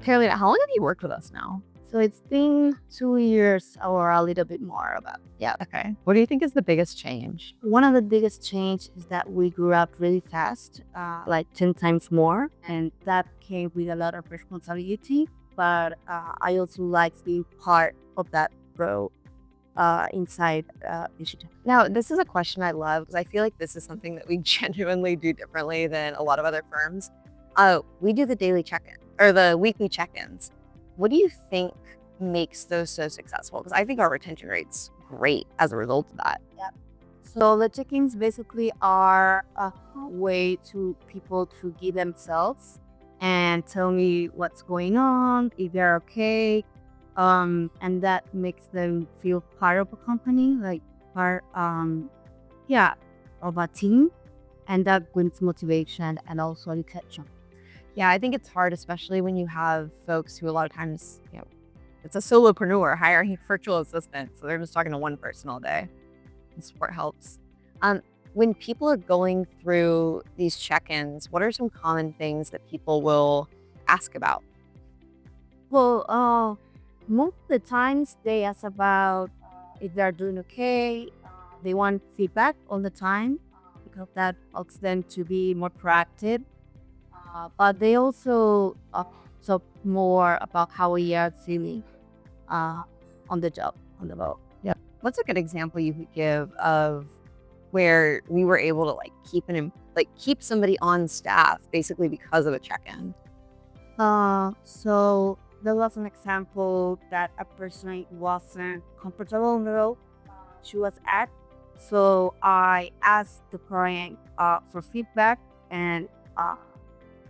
Carolina, how long have you worked with us now? So it's been 2 years or a little bit more about. Yeah. Okay. What do you think is the biggest change? One of the biggest change is that we grew up really fast, like 10 times more. And that came with a lot of responsibility. But I also like being part of that growth inside digital. Now, this is a question I love because I feel like this is something that we genuinely do differently than a lot of other firms. We do the daily check-in or the weekly check-ins. What do you think makes those so successful? Because I think our retention rate's great as a result of that. Yep. So the check-ins basically are a way to people to give themselves and tell me what's going on, if they're okay, and that makes them feel part of a company, like part, of a team, and that brings motivation and also retention. Yeah, I think it's hard, especially when you have folks who a lot of times, it's a solopreneur hiring a virtual assistant. So they're just talking to one person all day. And support helps. When people are going through these check-ins, what are some common things that people will ask about? Well, most of the times they ask about if they're doing okay. They want feedback all the time because that helps them to be more proactive. But they also talk more about how we are feeling on the job, on the road. Yeah. What's a good example you could give of where we were able to keep somebody on staff basically because of a check-in? So there was an example that a person wasn't comfortable on the road she was at. So I asked the client for feedback, and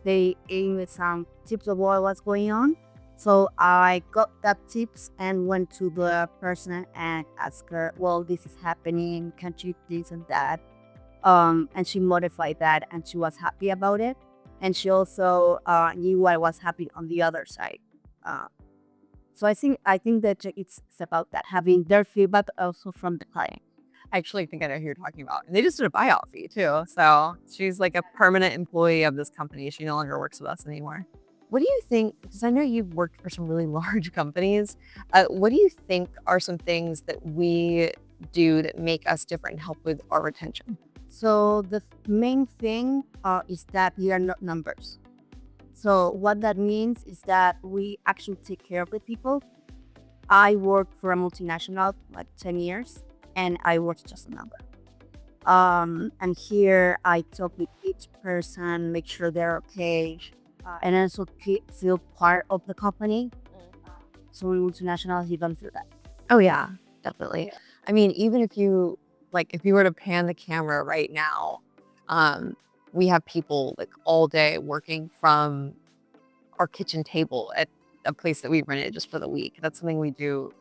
they gave me some tips of what was going on. So I got that tips and went to the person and asked her, well, this is happening, can you this and that? And she modified that and she was happy about it. And she also knew what was happening on the other side. So I think that it's about that, having their feedback also from the client. I actually think I know who you're talking about. And they just did a buyout fee too. So she's like a permanent employee of this company. She no longer works with us anymore. What do you think? Because I know you've worked for some really large companies. What do you think are some things that we do that make us different and help with our retention? So the main thing is that we are not numbers. So what that means is that we actually take care of the people. I worked for a multinational like 10 years and I was just a number. And here I talk with each person, make sure they're okay, and also feel part of the company. So in multinationals, you don't feel that. Oh yeah, definitely. I mean, even if you were to pan the camera right now, we have people like all day working from our kitchen table at a place that we rented just for the week. That's something we do.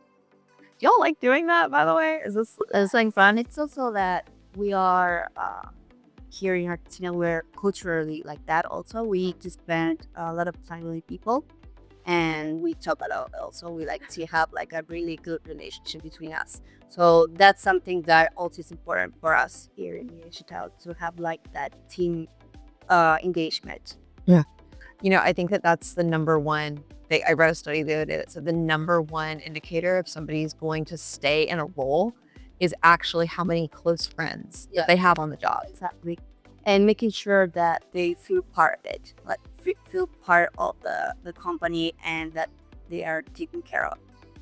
Do y'all like doing that, by the way? Is this It's like fun. It's also that we are here in Argentina, we're culturally like that. Also, we just spend a lot of time with people, and we talk a lot. Also, we like to have like a really good relationship between us. So that's something that also is important for us here in Digital, to have like that team engagement. I think that that's the number one thing. I read a study the other day that said the number one indicator if somebody's going to stay in a role is actually how many close friends Yeah. they have on the job. Exactly. And making sure that they feel part of it, like feel part of the company, and that they are taken care of.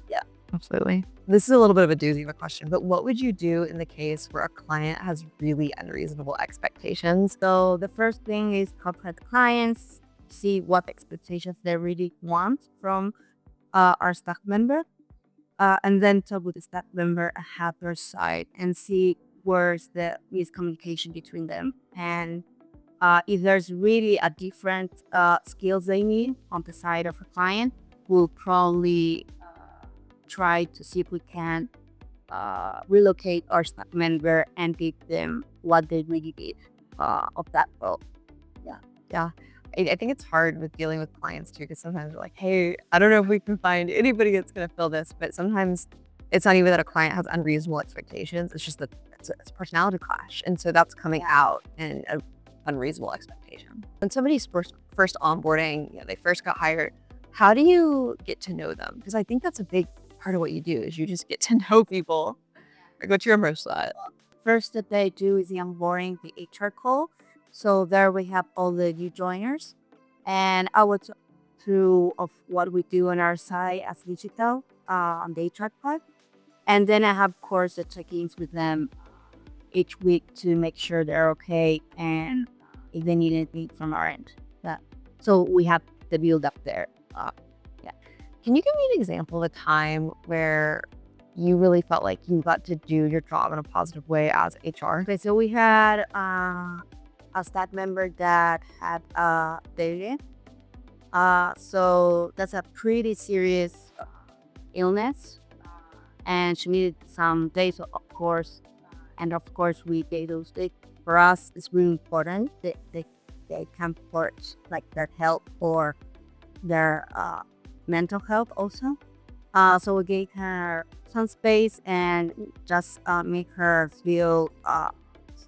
Yeah. Absolutely. This is a little bit of a doozy of a question, but what would you do in the case where a client has really unreasonable expectations? So the first thing is contact clients, see what expectations they really want from our staff member, and then talk with the staff member and have their side and see where's the miscommunication between them. And if there's really a different skills they need on the side of a client, we'll probably try to see if we can relocate our staff member and give them what they really need of that role. Yeah. I think it's hard with dealing with clients too, because sometimes they're like, hey, I don't know if we can find anybody that's going to fill this. But sometimes it's not even that a client has unreasonable expectations. It's just that it's a personality clash. And so that's coming out in an unreasonable expectation. When somebody's first onboarding, they first got hired, How do you get to know them? Because I think that's a big part of what you do is you just get to know people. Like, what's your approach to that? First that they do is the onboarding, the HR call. So there we have all the new joiners, and I would talk through of what we do on our side as digital on the HR part, and then I have, of course, the check-ins with them each week to make sure they're okay and if they need anything from our end. That so we have the build up there. Yeah. Can you give me an example of a time where you really felt like you got to do your job in a positive way as HR? Okay, so we had a staff member that had diarrhea. So that's a pretty serious illness, and she needed some days, of course. And of course, we gave those days. For us, it's really important that they comfort like their health or their mental health also. So we gave her some space and just make her feel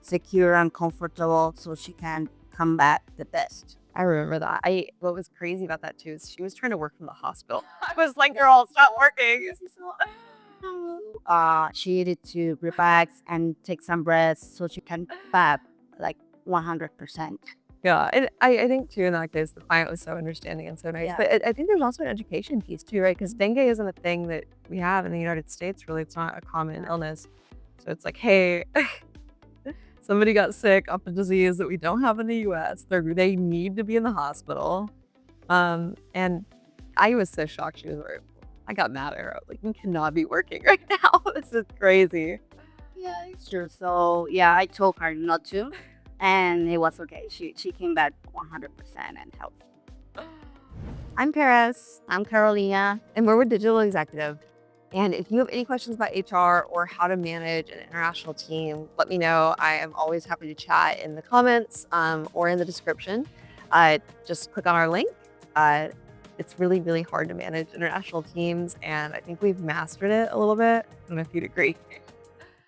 secure and comfortable so she can come back the best. I remember that. What was crazy about that too is she was trying to work from the hospital. I was like, girl, stop working. She needed to relax and take some rest so she can back like 100%. Yeah, and I think too in that case the client was so understanding and so nice. Yeah. But I think there's also an education piece too, right? Because dengue isn't a thing that we have in the United States. Really, it's not a common illness. So it's like, hey, somebody got sick off a disease that we don't have in the U.S. They need to be in the hospital. And I was so shocked she was working. I got mad at her. I was like, we cannot be working right now. This is crazy. Yeah, it's true. So yeah, I told her not to, and it was okay. She came back 100% and helped. I'm Paris. I'm Carolina. And we're with Digital Executive. And if you have any questions about HR or how to manage an international team, let me know. I am always happy to chat in the comments or in the description. Just click on our link. It's really, really hard to manage international teams, and I think we've mastered it a little bit. I don't know if you'd agree.